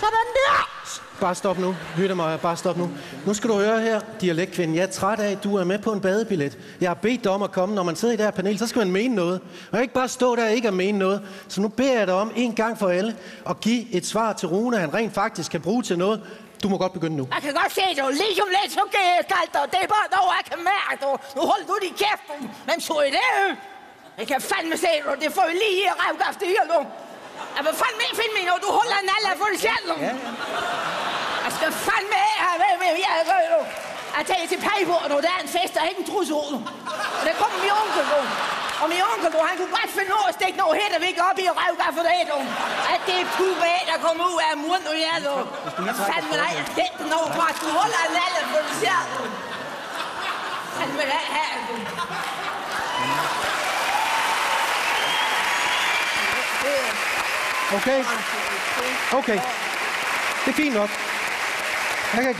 Sådan der! Bare stop nu. Hyttemeier, bare stop nu. Nu skal du høre her, dialektkvinden. Jeg er træt af, at du er med på en badebillet. Jeg har bedt dig om at komme. Når man sidder i det her panel, så skal man mene noget. Og ikke bare stå der og ikke at mene noget. Så nu beder jeg dig om en gang for alle at give et svar til Rune, han rent faktisk kan bruge til noget. Du må godt begynde nu. Jeg kan godt se, du lige om lidt, så galt dig. Det er bare noget, jeg kan mærke, du. Nu holder du din kæft, du. Hvem så i det? Jeg kan fandme se, du. Det får vi lige her revgaft det her, du. Jeg vil fandme ikke finde mig, når du holder en alder for dig selv, du. Ja. Jeg skal fandme af, jeg tager til Pejborg, du. Der er en fest, der er ikke en trussel, du. Og der kommer min onkel, du. Og min onkel, du, han kunne godt finde noget at stikke noget hættervæk op i revgaft for det, du. At det er puba, der kommer ud af munden, du, ja, du. Fandme nej, jeg tænkte noget på, at du holder en alder for dig selv, du. Fandme det her, du. Okay. Okay. Det er fint nok. Jeg kan